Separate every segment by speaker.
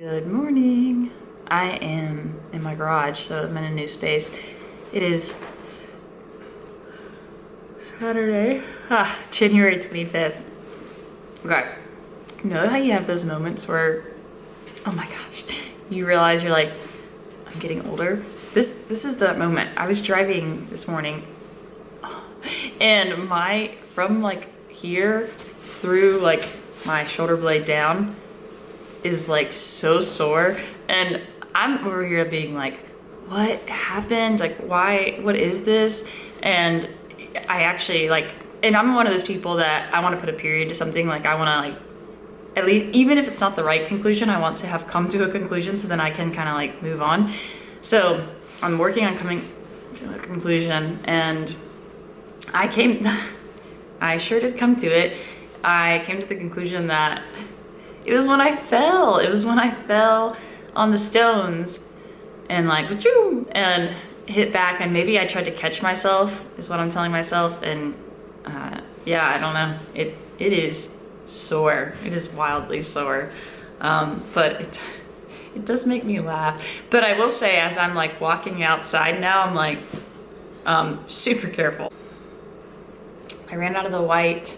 Speaker 1: Good morning. I am in my garage, so I'm in a new space. It is Saturday, January 25th. Okay. You know how you have those moments where, oh my gosh, you realize you're like, I'm getting older? This is that moment. I was driving this morning and from like here through like my shoulder blade down is like so sore, and I'm over here being like, what happened? Like, why, what is this? And I actually like, and I'm one of those people that I want to put a period to something. Like I want to like, at least, even if it's not the right conclusion, I want to have come to a conclusion so then I can kind of like move on. So I'm working on coming to a conclusion, and I sure did come to it. I came to the conclusion that it was when I fell. It was when I fell on the stones and like, wachoo, and hit back, and maybe I tried to catch myself is what I'm telling myself. And yeah, I don't know. It is sore. It is wildly sore. But it does make me laugh. But I will say, as I'm like walking outside now, I'm like super careful. I ran out of the white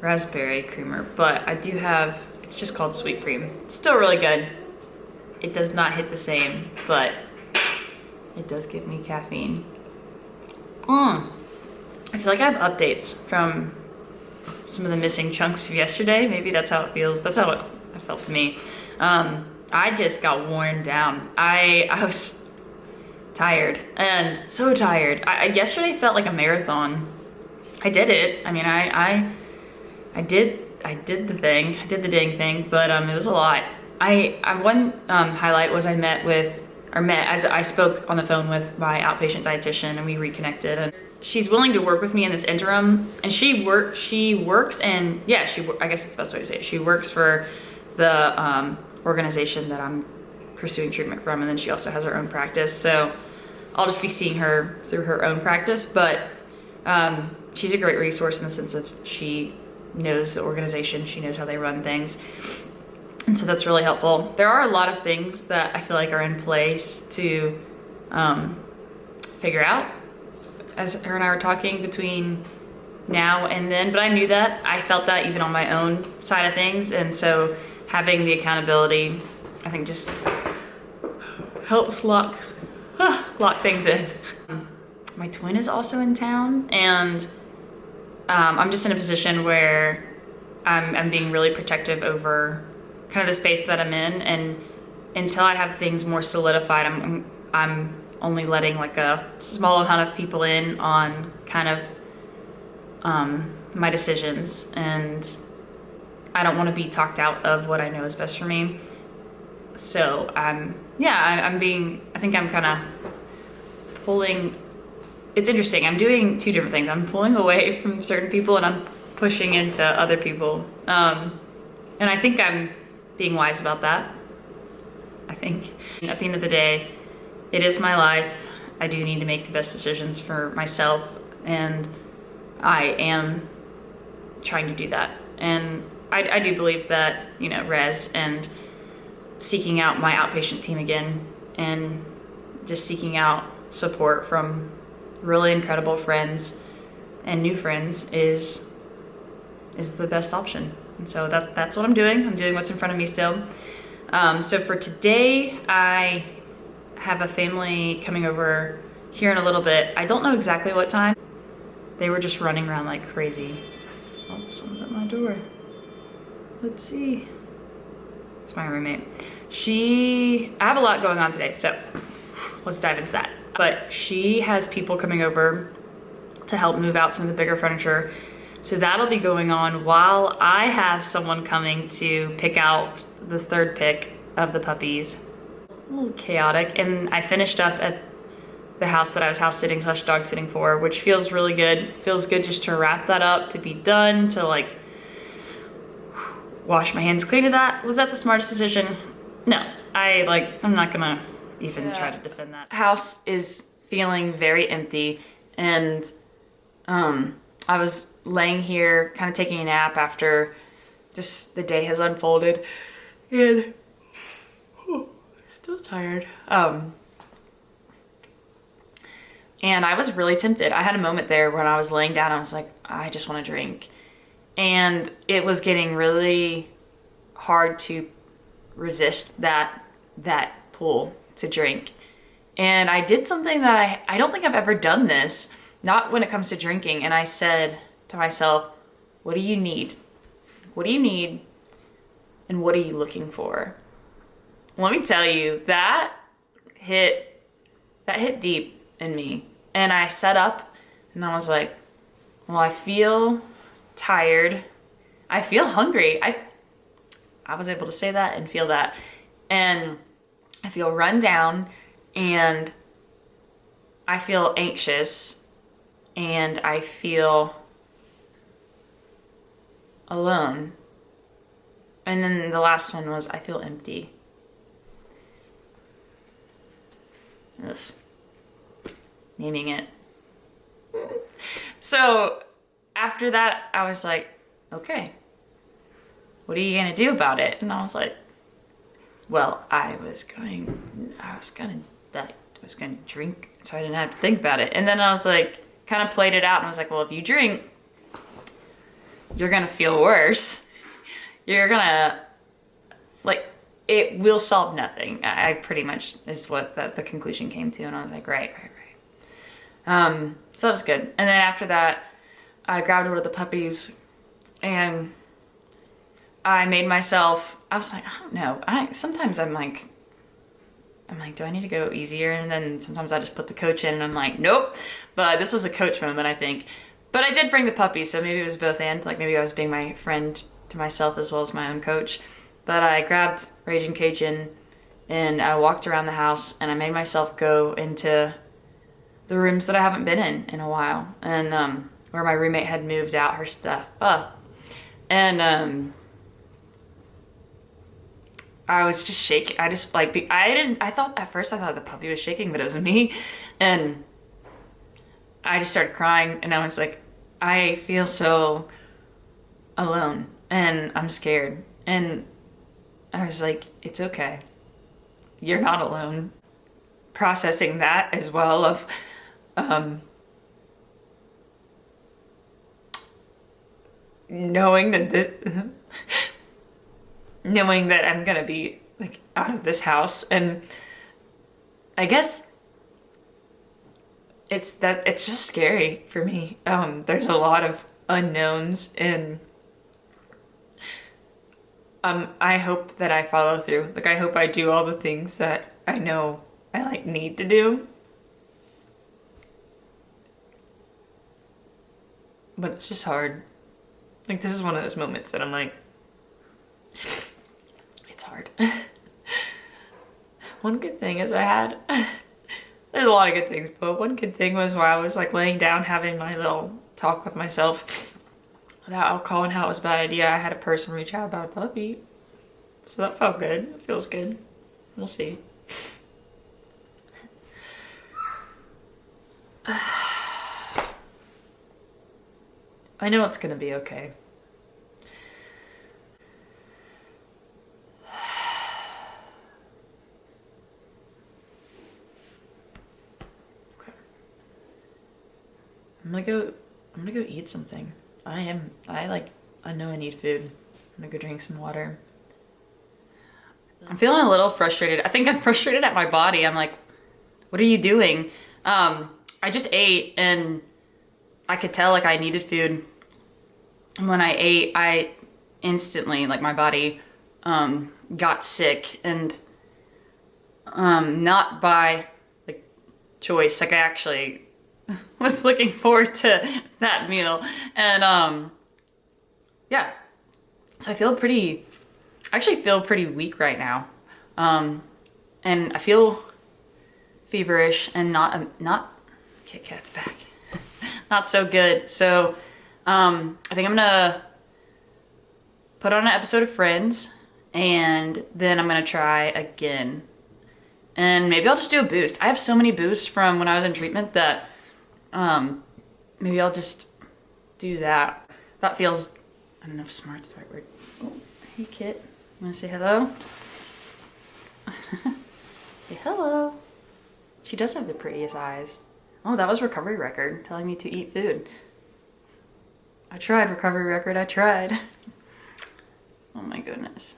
Speaker 1: raspberry creamer, but I do have, it's just called sweet cream. It's still really good. It does not hit the same, but it does give me caffeine. I feel like I have updates from some of the missing chunks of yesterday. Maybe that's how it feels. That's how it felt to me. I just got worn down. I was tired, and so tired. Yesterday felt like a marathon. I did it. I mean, I did the thing. I did the dang thing, but it was a lot. One highlight was as I spoke on the phone with my outpatient dietitian, and we reconnected, and she's willing to work with me in this interim. And she works and yeah, I guess it's the best way to say it. She works for the organization that I'm pursuing treatment from, and then she also has her own practice. So I'll just be seeing her through her own practice, but she's a great resource in the sense of she knows the organization, she knows how they run things. And so that's really helpful. There are a lot of things that I feel like are in place to figure out as her and I were talking between now and then, but I knew that. I felt that even on my own side of things. And so having the accountability, I think, just helps lock things in. My twin is also in town, and I'm just in a position where I'm being really protective over kind of the space that I'm in, and until I have things more solidified, I'm only letting like a small amount of people in on kind of my decisions, and I don't want to be talked out of what I know is best for me. So I think I'm kind of pulling. It's interesting. I'm doing two different things. I'm pulling away from certain people, and I'm pushing into other people. And I think I'm being wise about that. I think at the end of the day, it is my life. I do need to make the best decisions for myself, and I am trying to do that. And I do believe that, res and seeking out my outpatient team again, and just seeking out support from really incredible friends and new friends is the best option. And so that's what I'm doing. I'm doing what's in front of me still. So for today, I have a family coming over here in a little bit. I don't know exactly what time. They were just running around like crazy. Oh, someone's at my door. Let's see. It's my roommate. I have a lot going on today, so let's dive into that. But she has people coming over to help move out some of the bigger furniture. So that'll be going on while I have someone coming to pick out the third pick of the puppies. A little chaotic. And I finished up at the house that I was house sitting / dog sitting for, which feels really good. Feels good just to wrap that up, to be done, to like wash my hands clean of that. Was that the smartest decision? No. I'm not gonna even try to defend that. House is feeling very empty, and I was laying here kind of taking a nap after just the day has unfolded, and tired. And I was really tempted. I had a moment there when I was laying down. I was like, I just want to drink. And it was getting really hard to resist that pull to drink. And I did something that I don't think I've ever done this, not when it comes to drinking. And I said to myself, what do you need? What do you need? And what are you looking for? Let me tell you, that hit deep in me. And I sat up and I was like, well, I feel tired. I feel hungry. I was able to say that and feel that. And I feel run down and I feel anxious and I feel alone. And then the last one was, I feel empty. Ugh. Naming it. So after that, I was like, okay, what are you gonna do about it? And I was like, well, I was gonna drink, so I didn't have to think about it. And then I was like, kind of played it out and I was like, well, if you drink, you're gonna feel worse. You're gonna, like, it will solve nothing. I pretty much is what the conclusion came to. And I was like, right. So that was good. And then after that, I grabbed one of the puppies and I made myself, I was like, I don't know. Sometimes I'm like, do I need to go easier? And then sometimes I just put the coach in and I'm like, nope. But this was a coach moment, I think. But I did bring the puppy, so maybe it was both and. Like maybe I was being my friend to myself as well as my own coach. But I grabbed Raging Cajun and I walked around the house and I made myself go into the rooms that I haven't been in a while. And where my roommate had moved out her stuff. And I was just shaking. I thought at first the puppy was shaking, but it was me. And I just started crying and I was like, I feel so alone and I'm scared. And I was like, it's okay. You're not alone. Processing that as well of, knowing that knowing that I'm gonna be like out of this house. And I guess it's just scary for me. There's a lot of unknowns and I hope that I follow through. Like I hope I do all the things that I know I like need to do. But it's just hard. Like this is one of those moments that I'm like, it's hard. One good thing is there's a lot of good things, but one good thing was while I was like laying down having my little talk with myself about alcohol and how it was a bad idea, I had a person reach out about a puppy. So that felt good. It feels good. We'll see. I know it's gonna be okay. Okay. I'm gonna go eat something. I know I need food. I'm gonna go drink some water. I'm feeling a little frustrated. I think I'm frustrated at my body. I'm like, what are you doing? I just ate and I could tell like I needed food. And when I ate, I instantly, like my body, got sick and, not by like choice. Like I actually was looking forward to that meal. And, yeah, so I actually feel pretty weak right now. And I feel feverish and not Kit Kat's back. Not so good. So, I think I'm gonna put on an episode of Friends and then I'm gonna try again. And maybe I'll just do a boost. I have so many boosts from when I was in treatment that, maybe I'll just do that. That feels, I don't know if smart's the right word. Oh, hey Kit, wanna say hello? Hello. She does have the prettiest eyes. Oh, that was Recovery Record telling me to eat food. I tried, Recovery Record, I tried. Oh my goodness.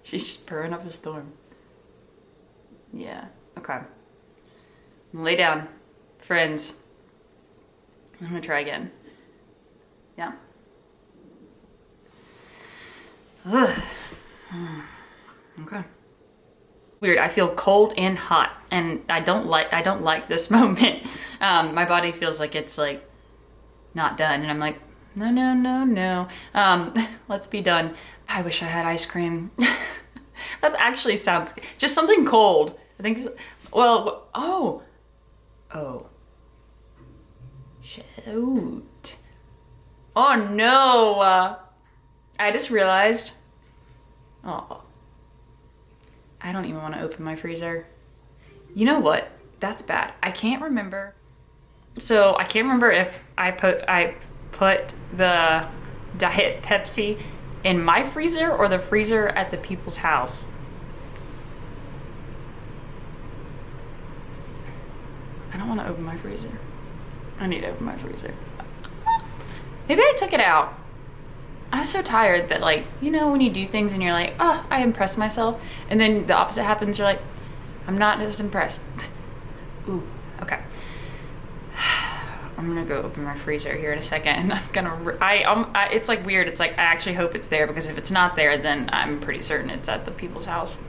Speaker 1: She's just purring up a storm. Yeah, okay. Lay down. Friends. I'm gonna try again. Yeah. Ugh. Okay. Weird. I feel cold and hot, and I don't like this moment. My body feels like it's like not done, and I'm like, no. Let's be done. I wish I had ice cream. That actually sounds just something cold. I think. Well, oh, shoot. Oh no. I just realized. Oh. I don't even want to open my freezer. You know what? That's bad. I can't remember. So I can't remember if I put the Diet Pepsi in my freezer or the freezer at the people's house. I don't want to open my freezer. I need to open my freezer. Maybe I took it out. I was so tired that, like, you know, when you do things and you're like, oh, I impressed myself. And then the opposite happens. You're like, I'm not as impressed. Ooh, okay. I'm gonna go open my freezer here in a second, and I'm gonna. It's like weird. It's like I actually hope it's there, because if it's not there, then I'm pretty certain it's at the people's house.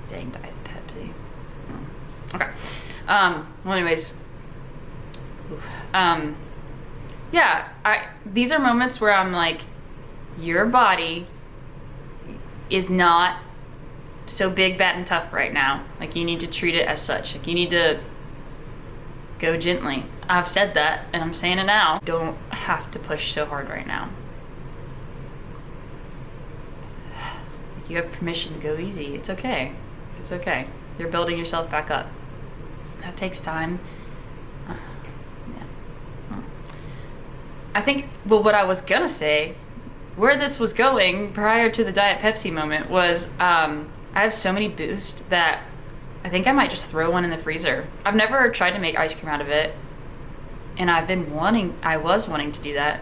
Speaker 1: Dang Diet Pepsi. Okay. Well, anyways. Yeah. These are moments where I'm like, your body is not so big, bad, and tough right now. Like, you need to treat it as such. Like, you need to go gently. I've said that, and I'm saying it now. Don't have to push so hard right now. You have permission to go easy. It's okay. It's okay. You're building yourself back up. That takes time. Yeah. I think, well, what I was gonna say, where this was going prior to the Diet Pepsi moment was, I have so many Boost that I think I might just throw one in the freezer. I've never tried to make ice cream out of it, and I was wanting to do that.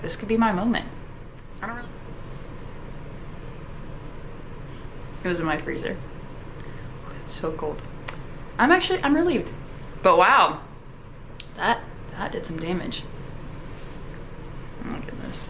Speaker 1: This could be my moment. I don't really. It was in my freezer. It's so cold. I'm relieved. But wow, that did some damage. Oh my goodness.